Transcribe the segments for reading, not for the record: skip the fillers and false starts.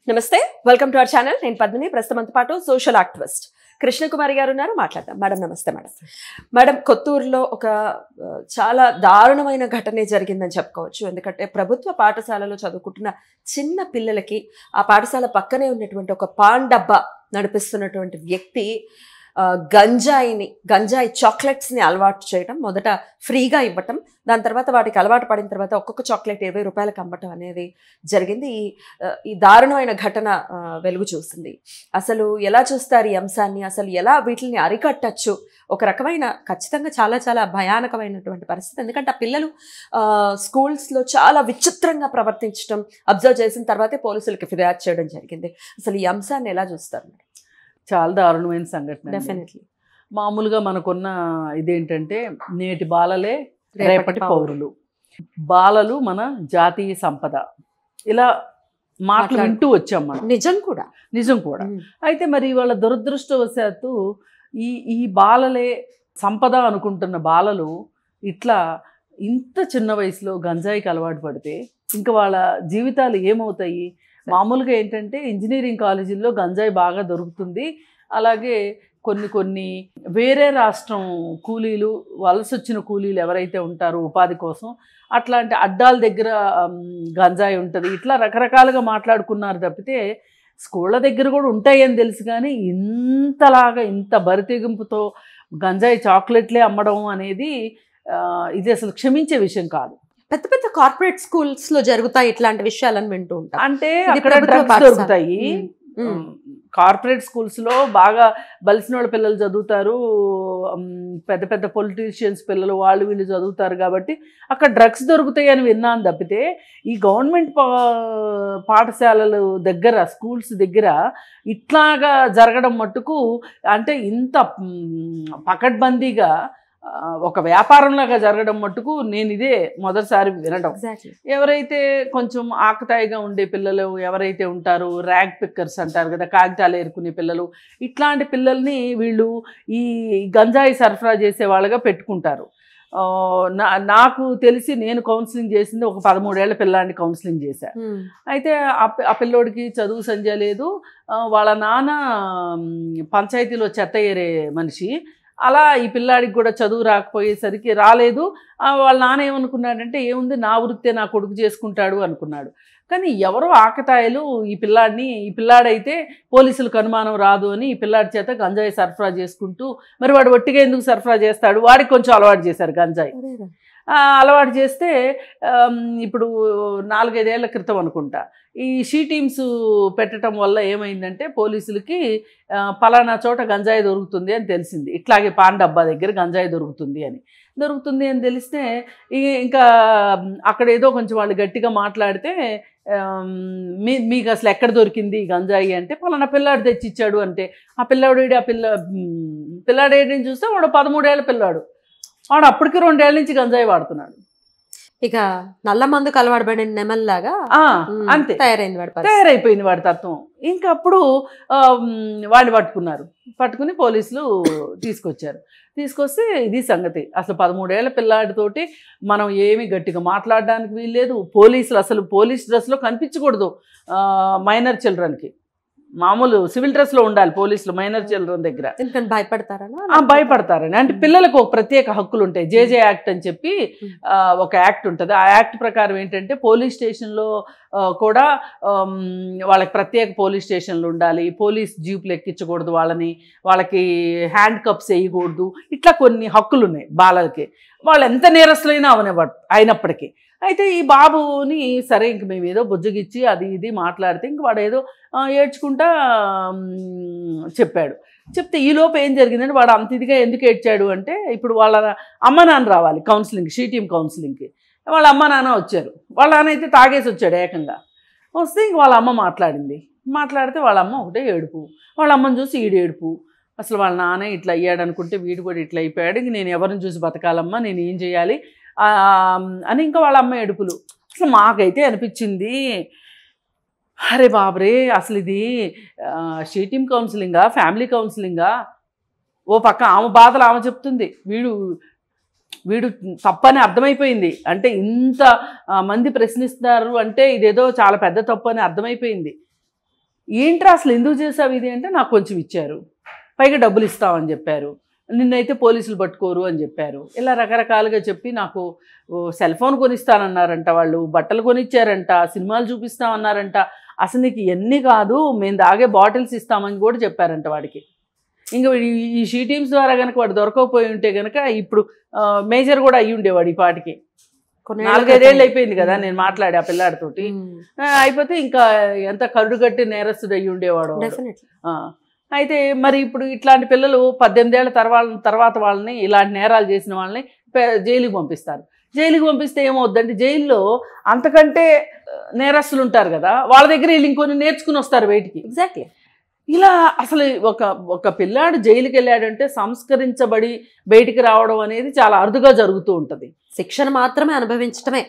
నమస్తే, welcome to our channel. నేను పద్మిని. ప్రస్తుతం పాటు సోషల్ యాక్టివిస్ట్ కృష్ణకుమారి గారు ఉన్నారు. మాట్లాడదాం. మేడం నమస్తే. మేడం కొత్తూరులో ఒక చాలా దారుణమైన ఘటనే జరిగిందని చెప్పుకోవచ్చు. ఎందుకంటే ప్రభుత్వ పాఠశాలలో చదువుకుంటున్న చిన్న పిల్లలకి ఆ పాఠశాల పక్కనే ఉన్నటువంటి ఒక పాన్ డబ్బా నడిపిస్తున్నటువంటి వ్యక్తి గంజాయి చాక్లెట్స్ని అలవాటు చేయడం, మొదట ఫ్రీగా ఇవ్వటం, దాని తర్వాత వాటికి అలవాటు పడిన తర్వాత ఒక్కొక్క చాక్లెట్ 20 రూపాయలకు అమ్మటం అనేది జరిగింది. ఈ దారుణమైన ఘటన వెలుగు చూసింది. అసలు ఎలా చూస్తారు ఈ అంశాన్ని? అసలు ఎలా వీటిని అరికట్టచ్చు? ఒక రకమైన ఖచ్చితంగా చాలా చాలా భయానకమైనటువంటి పరిస్థితి. ఎందుకంటే ఆ పిల్లలు స్కూల్స్లో చాలా విచిత్రంగా ప్రవర్తించడం అబ్జర్వ్ చేసిన తర్వాతే పోలీసులకి ఫిర్యాదు చేయడం జరిగింది. అసలు ఈ అంశాన్ని ఎలా చూస్తారు? చాలా దారుణమైన సంఘటన. డెఫినెట్లీ. మామూలుగా మనకున్న ఇదేంటంటే నేటి బాలలే రేపటి పౌరులు, బాలలు మన జాతీయ సంపద, ఇలా మాటలు వింటూ వచ్చాం మనం. నిజం కూడా. అయితే మరి వాళ్ళ దురదృష్టవశాత్తు ఈ బాలలే సంపద అనుకుంటున్న బాలలు ఇట్లా ఇంత చిన్న వయసులో గంజాయికి అలవాటు పడితే ఇంకా వాళ్ళ జీవితాలు ఏమవుతాయి? మామూలుగా ఏంటంటే ఇంజనీరింగ్ కాలేజీల్లో గంజాయి బాగా దొరుకుతుంది. అలాగే కొన్ని వేరే రాష్ట్రం కూలీలు, వలసొచ్చిన కూలీలు ఎవరైతే ఉంటారో ఉపాధి కోసం అట్లాంటి అడ్డాల దగ్గర గంజాయి ఉంటుంది. ఇట్లా రకరకాలుగా మాట్లాడుకున్నారు తప్పితే స్కూళ్ళ దగ్గర కూడా ఉంటాయని తెలుసు. కానీ ఇంత బరితెగింపుతో గంజాయి చాక్లెట్లే అమ్మడం అనేది ఇది అసలు క్షమించే విషయం కాదు. పెద్ద పెద్ద కార్పొరేట్ స్కూల్స్ లో జరుగుతాయి ఇట్లాంటి విషయాలను వింటూ ఉంటాం. అంటే అక్కడ డ్రగ్స్ దొరుకుతాయి. కార్పొరేట్ స్కూల్స్ లో బాగా బలిసిన వాళ్ళ పిల్లలు చదువుతారు, పెద్ద పెద్ద పొలిటీషియన్స్ పిల్లలు వాళ్ళు వీళ్ళు చదువుతారు కాబట్టి అక్కడ డ్రగ్స్ దొరుకుతాయి అని విన్నాను తప్పితే ఈ గవర్నమెంట్ పాఠశాలల దగ్గర, స్కూల్స్ దగ్గర ఇట్లాగా జరగడం మట్టుకు అంటే ఇంత పకడ్బందీగా ఒక వ్యాపారంలాగా జరగడం మట్టుకు నేను ఇదే మొదటిసారి వినడం. ఎవరైతే కొంచెం ఆకతాయిగా ఉండే పిల్లలు ఎవరైతే ఉంటారో, ర్యాగ్ పిక్కర్స్ అంటారు కదా, కాగితాలు ఏరుకునే పిల్లలు, ఇట్లాంటి పిల్లల్ని వీళ్ళు ఈ గంజాయి సరఫరా చేసే వాళ్ళగా పెట్టుకుంటారు. నాకు తెలిసి నేను కౌన్సిలింగ్ చేసింది ఒక 13 ఏళ్ల పిల్లాడిని కౌన్సిలింగ్ చేశాను. అయితే ఆ పిల్లోడికి చదువు సంధ్య లేదు. వాళ్ళ నాన్న పంచాయతీలో చెత్త ఏరే మనిషి. అలా ఈ పిల్లాడికి కూడా చదువు రాకపోయేసరికి రాలేదు. వాళ్ళ నాన్న ఏమనుకున్నాడంటే ఏముంది నా వృత్తే నా కొడుకు చేసుకుంటాడు అనుకున్నాడు. కానీ ఎవరో ఆకతాయిలు ఈ పిల్లాడైతే పోలీసులకు అనుమానం రాదు అని ఈ పిల్లాడి చేత గంజాయి సరఫరా చేసుకుంటూ, మరి వాడు ఒట్టిగా ఎందుకు సరఫరా చేస్తాడు, వాడికి కొంచెం అలవాటు చేశారు గంజాయి. అలవాటు చేస్తే ఇప్పుడు 4-5 ఏళ్ల క్రితం అనుకుంటా ఈ షీ టీమ్స్ పెట్టడం వల్ల ఏమైందంటే పోలీసులకి పలానా చోట గంజాయి దొరుకుతుంది అని తెలిసింది. ఇట్లాగే పాన్ డబ్బా దగ్గర గంజాయి దొరుకుతుంది అని తెలిస్తే ఇంకా అక్కడ ఏదో కొంచెం వాళ్ళు గట్టిగా మాట్లాడితే మీకు అసలు ఎక్కడ దొరికింది గంజాయి అంటే పలానా పిల్లాడు తెచ్చిచ్చాడు అంటే ఆ పిల్లాడేడిని చూస్తే వాడు 13 ఏళ్ల పిల్లాడు. వాడు అప్పటికి 2 ఏళ్ల నుంచి గంజాయి వాడుతున్నాడు. ఇక నల్ల మందుకు అలవాటు పడిన నెమల్లాగా అంతే తయారైపోయింది వాడి తత్వం. ఇంకా అప్పుడు వాడిని పట్టుకుని పోలీసులు తీసుకొస్తే ఇది సంగతి. అసలు 13 ఏళ్ల పిల్లాడితోటి మనం ఏమి గట్టిగా మాట్లాడడానికి వీల్లేదు. పోలీసులు అసలు పోలీస్ డ్రెస్లో కనిపించకూడదు మైనర్ చిల్డ్రన్కి. మామూలు సివిల్ డ్రెస్లో ఉండాలి పోలీసులు మైనర్ చిల్డ్రన్ దగ్గర. భయపడతారని అంటే పిల్లలకు ఒక ప్రత్యేక హక్కులు ఉంటాయి. జేజే యాక్ట్ అని చెప్పి ఒక యాక్ట్ ఉంటుంది. ఆ యాక్ట్ ప్రకారం ఏంటంటే పోలీస్ స్టేషన్లో కూడా వాళ్ళకి ప్రత్యేక పోలీస్ స్టేషన్లు ఉండాలి. పోలీస్ జీపులు ఎక్కించకూడదు వాళ్ళకి హ్యాండ్ కప్స్ వేయకూడదు. ఇట్లా కొన్ని హక్కులు ఉన్నాయి బాలలకి. వాళ్ళు ఎంత నేరస్తులైనా అయినప్పటికీ. అయితే ఈ బాబుని సరే ఇంక మేము ఏదో బుజ్జగిచ్చి అది ఇది మాట్లాడితే ఇంక వాడు ఏదో ఏడ్చుకుంటా చెప్తే ఈలోపు ఏం జరిగిందంటే వాడు అంత ఇదిగా ఎందుకు ఏడ్చాడు అంటే ఇప్పుడు వాళ్ళ అమ్మ నాన్న రావాలి షీ టీమ్ కౌన్సిలింగ్కి. వాళ్ళ అమ్మ నాన్న వచ్చారు. వాళ్ళ నాన్న అయితే తాగేసి వచ్చాడు ఏకంగా. వస్తే ఇంక వాళ్ళ అమ్మ మాట్లాడితే వాళ్ళ అమ్మ ఒకటే ఏడుపు. వాళ్ళ అమ్మని చూసి ఈడు ఏడుపు. అసలు వాళ్ళ నాన్న ఇట్లా అయ్యాడు అనుకుంటే వీడు కూడా ఇట్లా అయిపోయాడు. ఇంక నేను ఎవరిని చూసి బతకాలమ్మా, నేను ఏం చేయాలి అని ఇంకా వాళ్ళ అమ్మ ఏడుపులు. అసలు మాకైతే అనిపించింది, అరే బాబరే అసలు ఇది షీ టీమ్ కౌన్సిలింగా, ఫ్యామిలీ కౌన్సిలింగా? ఓ పక్క ఆమె బాధలు ఆమె చెప్తుంది, వీడు తప్పని అర్థమైపోయింది. అంటే ఇంత మంది ప్రశ్నిస్తున్నారు అంటే ఇదేదో చాలా పెద్ద తప్పు అని అర్థమైపోయింది. ఏంట్రా అసలు ఎందుకు చేసావు ఇది అంటే నాకు కొంచెం ఇచ్చారు, పైగా డబ్బులు ఇస్తామని చెప్పారు, నిన్నైతే పోలీసులు పట్టుకోరు అని చెప్పారు. ఇలా రకరకాలుగా చెప్పి నాకు సెల్ ఫోన్ కొనిస్తానన్నారంట, వాళ్ళు బట్టలు కొనిచ్చారంట, సినిమాలు చూపిస్తామన్నారంట. అసలు నీకు ఇవన్నీ కాదు, మేము తాగే బాటిల్స్ ఇస్తామని కూడా చెప్పారంట వాడికి. ఇంకా ఈ షీ టీమ్స్ ద్వారా కనుక వాడు దొరకకపోయి ఉంటే కనుక ఇప్పుడు మేజర్ కూడా అయ్యి ఉండేవాడు ఈ పాటికి. 4-5 ఏళ్ళు అయిపోయింది కదా నేను మాట్లాడి ఆ పిల్లాడితోటి. అయిపోతే ఇంకా ఎంత కరుడుగట్టి నేరస్తుడు అయ్యి ఉండేవాడు. అయితే మరి ఇప్పుడు ఇట్లాంటి పిల్లలు 18 ఏళ్ల తర్వాత వాళ్ళని ఇలాంటి నేరాలు చేసిన వాళ్ళని జైలుకి పంపిస్తారు. జైలుకి పంపిస్తే ఏమవుద్దంటే జైల్లో అంతకంటే నేరస్తులు ఉంటారు కదా, వాళ్ళ దగ్గర వీళ్ళు ఇంకొన్ని నేర్చుకుని వస్తారు బయటికి. ఎగ్జాక్ట్లీ. ఇలా అసలు ఒక పిల్లాడు జైలుకి వెళ్ళాడంటే సంస్కరించబడి బయటికి రావడం అనేది చాలా అరుదుగా జరుగుతూ ఉంటుంది. శిక్షణ మాత్రమే అనుభవించడమే,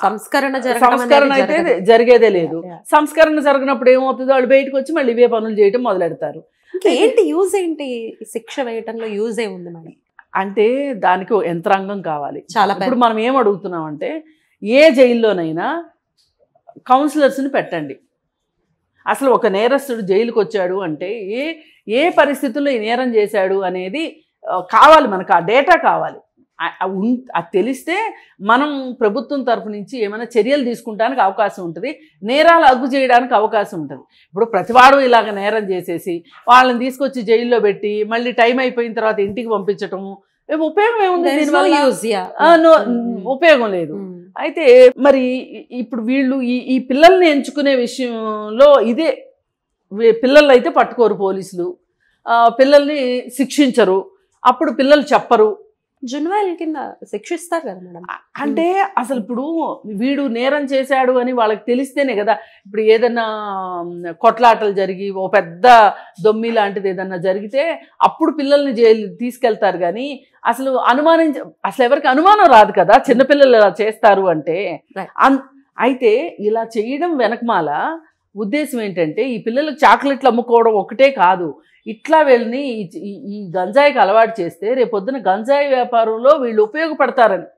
సంస్కరణ అయితే జరిగేదే లేదు. సంస్కరణ జరిగినప్పుడు ఏమవుతుందో వాళ్ళు బయటకు వచ్చి మళ్ళీ ఇవే పనులు చేయడం మొదలెడతారు. ఏంటి యూజ్ ఏంటి శిక్ష వేయటంలో యూజ్ ఏ ఉంది మరి అంటే దానికి యంత్రాంగం కావాలి చాలా. ఇప్పుడు మనం ఏం అడుగుతున్నాం అంటే ఏ జైల్లోనైనా కౌన్సిలర్స్ని పెట్టండి. అసలు ఒక నేరస్తుడు జైలుకి వచ్చాడు అంటే ఏ పరిస్థితుల్లో ఈ నేరం చేశాడు అనేది కావాలి మనకు, ఆ డేటా కావాలి. అది తెలిస్తే మనం ప్రభుత్వం తరఫు నుంచి ఏమైనా చర్యలు తీసుకుంటానికి అవకాశం ఉంటుంది, నేరాలు అదుపు చేయడానికి అవకాశం ఉంటుంది. ఇప్పుడు ప్రతివాడు ఇలాగ నేరం చేసేసి వాళ్ళని తీసుకొచ్చి జైల్లో పెట్టి మళ్ళీ టైం అయిపోయిన తర్వాత ఇంటికి పంపించటము ఉపయోగం ఏముంది? ఉపయోగం లేదు. అయితే మరి ఇప్పుడు వీళ్ళు ఈ పిల్లల్ని ఎంచుకునే విషయంలో ఇదే, పిల్లల్ని అయితే పట్టుకోరు పోలీసులు, పిల్లల్ని శిక్షించరు, అప్పుడు పిల్లలు చెప్పరు, జున్వాయిల్ కింద శిక్షిస్తారు కదా మేడం. అంటే అసలు ఇప్పుడు వీడు నేరం చేశాడు అని వాళ్ళకి తెలిస్తేనే కదా. ఇప్పుడు ఏదన్నా కొట్లాటలు జరిగి ఓ పెద్ద దొమ్మి లాంటిది ఏదన్నా జరిగితే అప్పుడు పిల్లల్ని జైలు తీసుకెళ్తారు. కానీ అసలు అసలు ఎవరికి అనుమానం రాదు కదా చిన్నపిల్లలు ఇలా చేస్తారు అంటే. అయితే ఇలా చేయడం వెనకమాల ఉద్దేశం ఏంటంటే ఈ పిల్లలకు చాక్లెట్లు అమ్ముకోవడం ఒకటే కాదు, ఇట్లా వీళ్ళని ఈ గంజాయికి అలవాటు చేస్తే రేపొద్దున గంజాయి వ్యాపారంలో వీళ్ళు ఉపయోగపడతారని.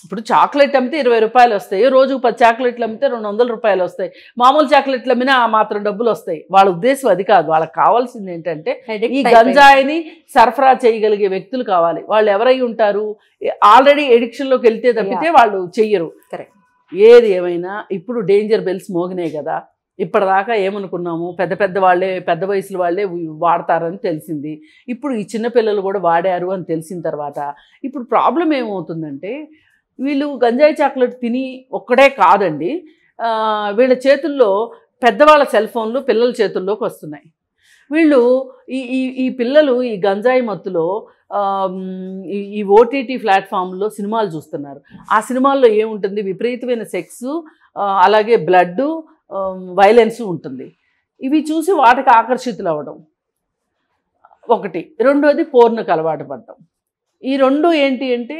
ఇప్పుడు చాక్లెట్ అమ్మితే 20 రూపాయలు వస్తాయి, రోజుకు 10 చాక్లెట్లు అమ్మితే 200 రూపాయలు వస్తాయి, మామూలు చాక్లెట్లు అమ్మినా ఆ మాత్రం డబ్బులు వస్తాయి. వాళ్ళ ఉద్దేశం అది కాదు. వాళ్ళకి కావాల్సింది ఏంటంటే ఈ గంజాయిని సరఫరా చేయగలిగే వ్యక్తులు కావాలి. వాళ్ళు ఎవరై ఉంటారు? ఆల్రెడీ ఎడిక్షన్లోకి వెళ్తే తప్పితే వాళ్ళు చెయ్యరు. ఏది ఏమైనా ఇప్పుడు డేంజర్ బెల్స్ మోగినాయి కదా. ఇప్పటిదాకా ఏమనుకున్నాము, పెద్ద వయసుల వాళ్ళే వాడతారని తెలిసింది. ఇప్పుడు ఈ చిన్నపిల్లలు కూడా వాడారు అని తెలిసిన తర్వాత ఇప్పుడు ప్రాబ్లం ఏమవుతుందంటే వీళ్ళు గంజాయి చాక్లెట్ తిని ఒక్కడే కాదండి, వీళ్ళ చేతుల్లో పెద్దవాళ్ళ సెల్ ఫోన్లు పిల్లల చేతుల్లోకి వస్తున్నాయి. వీళ్ళు ఈ పిల్లలు ఈ గంజాయి మత్తులో ఈ ఓటీటీ ప్లాట్ఫామ్లో సినిమాలు చూస్తున్నారు. ఆ సినిమాల్లో ఏముంటుంది? విపరీతమైన సెక్స్, అలాగే బ్లడ్, వైలెన్స్ ఉంటుంది. ఇవి చూసి వాటికి ఆకర్షితులు అవ్వడం ఒకటి. రెండోది పోర్నుకు అలవాటు పడటం. ఈ రెండు ఏంటి అంటే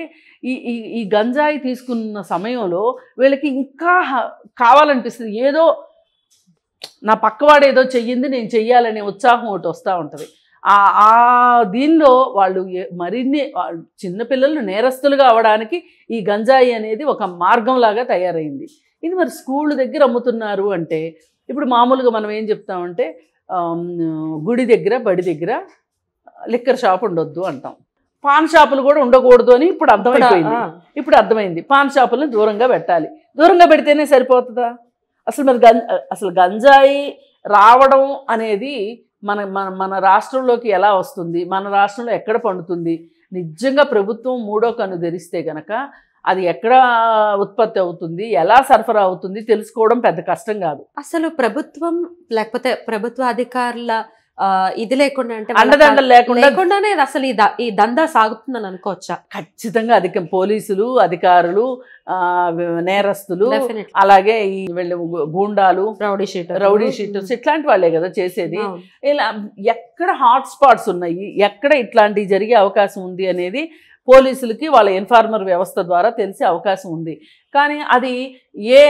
ఈ గంజాయి తీసుకున్న సమయంలో వీళ్ళకి ఇంకా కావాలనిపిస్తుంది. ఏదో నా పక్కవాడు ఏదో చెయ్యింది నేను చెయ్యాలనే ఉత్సాహం ఒకటి వస్తూ ఉంటుంది. ఆ దీనిలో వాళ్ళు మరిన్ని చిన్నపిల్లలు నేరస్తులుగా అవ్వడానికి ఈ గంజాయి అనేది ఒక మార్గంలాగా తయారైంది. ఇది మరి స్కూల్ దగ్గర అమ్ముతున్నారు అంటే ఇప్పుడు మామూలుగా మనం ఏం చెప్తామంటే గుడి దగ్గర బడి దగ్గర లిక్కర్ షాప్ ఉండొద్దు అంటాం. పాన్ షాపులు కూడా ఉండకూడదు అని ఇప్పుడు అర్థమైంది. పాన్ షాపులను దూరంగా పెట్టాలి. దూరంగా పెడితేనే సరిపోతుందా? అసలు గంజాయి రావడం అనేది మన రాష్ట్రంలోకి ఎలా వస్తుంది, మన రాష్ట్రంలో ఎక్కడ పండుతుంది? నిజంగా ప్రభుత్వం మూడో కన్ను తెరిస్తే కనుక అది ఎక్కడ ఉత్పత్తి అవుతుంది, ఎలా సరఫరా అవుతుంది తెలుసుకోవడం పెద్ద కష్టం కాదు. అసలు ప్రభుత్వం లేకపోతే ప్రభుత్వ అధికారుల ఇది లేకుండా అంటే అండదండలు లేకుండానే అసలు ఈ దందా సాగుతుందని అనుకోవచ్చా? ఖచ్చితంగా పోలీసులు, అధికారులు, నేరస్తులు, అలాగే ఈ గూండాలు, రౌడీ షీటర్స్ ఇట్లాంటి వాళ్ళే కదా చేసేది. ఇలా ఎక్కడ హాట్ స్పాట్స్ ఉన్నాయి, ఎక్కడ ఇట్లాంటివి జరిగే అవకాశం ఉంది అనేది పోలీసులకి వాళ్ళ ఇన్ఫార్మర్ వ్యవస్థ ద్వారా తెలిసే అవకాశం ఉంది. కానీ అది ఏ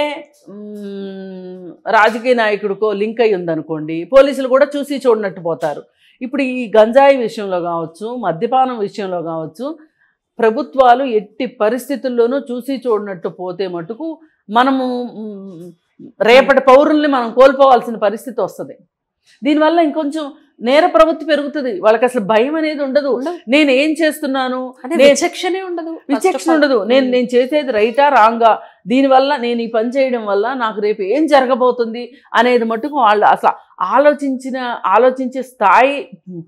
రాజకీయ నాయకుడికో లింక్ అయి ఉందనుకోండి, పోలీసులు కూడా చూసి చూడనట్టు పోతారు. ఇప్పుడు ఈ గంజాయి విషయంలో కావచ్చు, మద్యపానం విషయంలో కావచ్చు, ప్రభుత్వాలు ఎట్టి పరిస్థితుల్లోనూ చూసి చూడనట్టు పోతే మటుకు మనము రేపటి పౌరుల్ని మనం కోల్పోవాల్సిన పరిస్థితి వస్తుంది. దీనివల్ల ఇంకొంచెం నేర ప్రవృత్తి పెరుగుతుంది. వాళ్ళకి అసలు భయం అనేది ఉండదు. నేను ఏం చేస్తున్నాను, విచక్షణే ఉండదు, విచక్షణ ఉండదు. నేను చేసేది రైటా రాంగా, దీనివల్ల నేను ఈ పని చేయడం వల్ల నాకు రేపు ఏం జరగబోతుంది అనేది మటుకు వాళ్ళు అసలు ఆలోచించే స్థాయి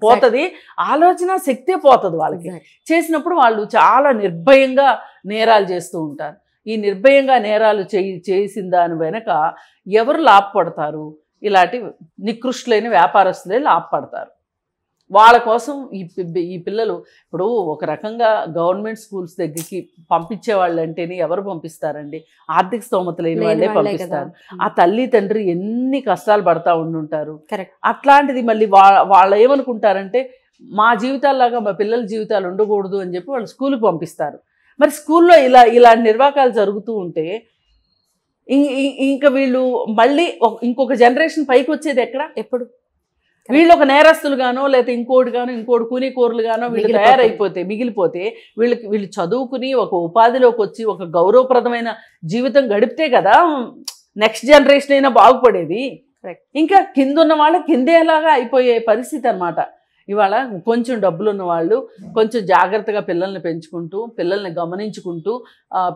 పోతుంది, ఆలోచన శక్తే పోతుంది వాళ్ళకి. చేసినప్పుడు వాళ్ళు చాలా నిర్భయంగా నేరాలు చేస్తూ ఉంటారు. ఈ నిర్భయంగా నేరాలు చేసిన దాని వెనక ఎవరు లాభపడతారు? ఇలాంటి నికృష్టులైన వ్యాపారస్తులే లాభపడతారు. వాళ్ళ కోసం ఈ పిల్లలు ఇప్పుడు ఒక రకంగా గవర్నమెంట్ స్కూల్స్ దగ్గరికి పంపించే వాళ్ళు అంటేనే ఎవరు పంపిస్తారండి? ఆర్థిక స్తోమత లేని వాళ్ళే పంపిస్తారు. ఆ తల్లి తండ్రి ఎన్ని కష్టాలు పడతా ఉండుంటారు. అట్లాంటిది మళ్ళీ వాళ్ళు ఏమనుకుంటారంటే మా జీవితాల్లాగా మా పిల్లల జీవితాలు ఉండకూడదు అని చెప్పి వాళ్ళు స్కూల్కి పంపిస్తారు. మరి స్కూల్లో ఇలాంటి నిర్వాకాలు జరుగుతూ ఉంటే ఇంకా వీళ్ళు మళ్ళీ ఇంకొక జనరేషన్ పైకి వచ్చేది ఎప్పుడు? వీళ్ళు ఒక నేరస్తులుగానో లేకపోతే ఇంకోటి కూనీకోరులుగానో వీళ్ళు మిగిలిపోతే వీళ్ళు చదువుకుని ఒక ఉపాధిలోకి వచ్చి ఒక గౌరవప్రదమైన జీవితం గడిపితే కదా నెక్స్ట్ జనరేషన్ అయినా బాగుపడేది. ఇంకా కింద ఉన్న వాళ్ళు కిందేలాగా అయిపోయే పరిస్థితి అన్నమాట. ఇవాళ కొంచెం డబ్బులున్న వాళ్ళు కొంచెం జాగ్రత్తగా పిల్లల్ని పెంచుకుంటూ పిల్లల్ని గమనించుకుంటూ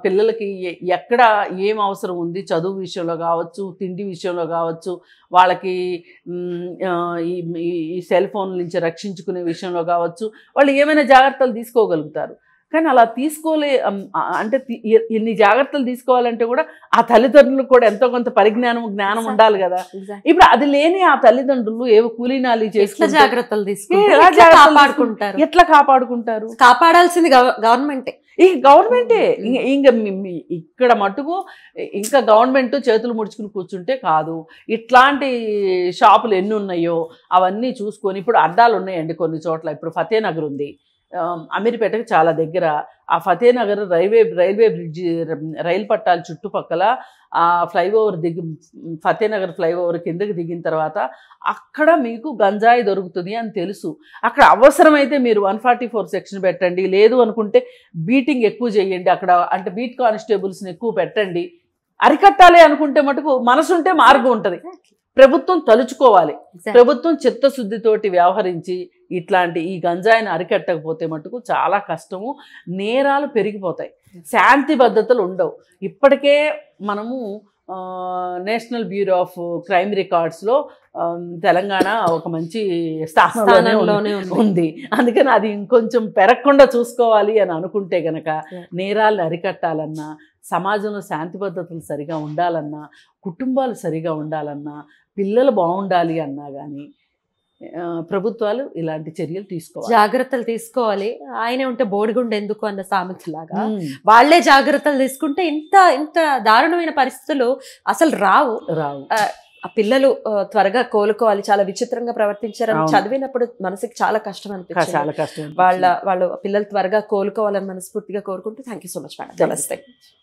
పిల్లలకి ఎక్కడ ఏం అవసరం ఉంది, చదువు విషయంలో కావచ్చు, తిండి విషయంలో కావచ్చు, వాళ్ళకి ఈ సెల్ ఫోన్ల నుంచి రక్షించుకునే విషయంలో కావచ్చు, వాళ్ళు ఏమైనా జాగ్రత్తలు తీసుకోగలుగుతారు. కానీ అలా అంటే ఎన్ని జాగ్రత్తలు తీసుకోవాలంటే కూడా ఆ తల్లిదండ్రులకు కూడా ఎంతో కొంత జ్ఞానం ఉండాలి కదా. ఇప్పుడు అది లేని ఆ తల్లిదండ్రులు ఏవో కూలీనాలి చేసి జాగ్రత్తలు ఎట్లా కాపాడుకుంటారు? కాపాడాల్సింది గవర్నమెంటే. ఇంకా ఇక్కడ మటుకు ఇంకా గవర్నమెంట్ చేతులు ముడుచుకుని కూర్చుంటే కాదు. ఇట్లాంటి షాపులు ఎన్ని ఉన్నాయో అవన్నీ చూసుకొని, ఇప్పుడు అడ్డాలు ఉన్నాయండి కొన్ని చోట్ల. ఇప్పుడు ఫతేనగర్ ఉంది, అమీర్పేటకు చాలా దగ్గర. ఆ ఫతేనగర్ రైల్వే బ్రిడ్జి రైలు పట్టాల చుట్టుపక్కల ఆ ఫ్లైఓవర్ ఫతేనగర్ ఫ్లైఓవర్ కిందకి దిగిన తర్వాత అక్కడ మీకు గంజాయి దొరుకుతుంది అని తెలుసు. అక్కడ అవసరమైతే మీరు 144 సెక్షన్ పెట్టండి, లేదు అనుకుంటే బీటింగ్ ఎక్కువ చేయండి అక్కడ, అంటే బీట్ కానిస్టేబుల్స్ని ఎక్కువ పెట్టండి. అరికట్టాలి అనుకుంటే మటుకు మనసుంటే మార్గం ఉంటుంది. ప్రభుత్వం తలుచుకోవాలి. ప్రభుత్వం చిత్తశుద్ధితోటి వ్యవహరించి ఇట్లాంటి ఈ గంజాయిని అరికట్టకపోతే మటుకు చాలా కష్టము, నేరాలు పెరిగిపోతాయి, శాంతి భద్రతలు ఉండవు. ఇప్పటికే మనము నేషనల్ బ్యూరో ఆఫ్ క్రైమ్ రికార్డ్స్లో తెలంగాణ ఒక మంచి స్థానంలోనే ఉంది. అందుకని అది ఇంకొంచెం పెరగకుండా చూసుకోవాలి అని అనుకుంటే గనక నేరాలను అరికట్టాలన్నా, సమాజంలో శాంతి భద్రతలు సరిగా ఉండాలన్నా, కుటుంబాలు సరిగా ఉండాలన్నా, పిల్లలు బాగుండాలి అన్నా కానీ ప్రభుత్వాలు ఇలాంటి చర్యలు తీసుకోవాలి, జాగ్రత్తలు తీసుకోవాలి. ఆయనే ఉంటే బోడిగుండు ఎందుకు అన్న సామెతలాగా వాళ్లే జాగ్రత్తలు తీసుకుంటే ఇంత దారుణమైన పరిస్థితులు అసలు రావు. ఆ పిల్లలు త్వరగా కోలుకోవాలి. చాలా విచిత్రంగా ప్రవర్తించారని చదివినప్పుడు మనసుకి చాలా కష్టం అనిపించింది. వాళ్ళ పిల్లలు త్వరగా కోలుకోవాలని మనస్ఫూర్తిగా కోరుకుంటూ thank you so much madam. నమస్తే.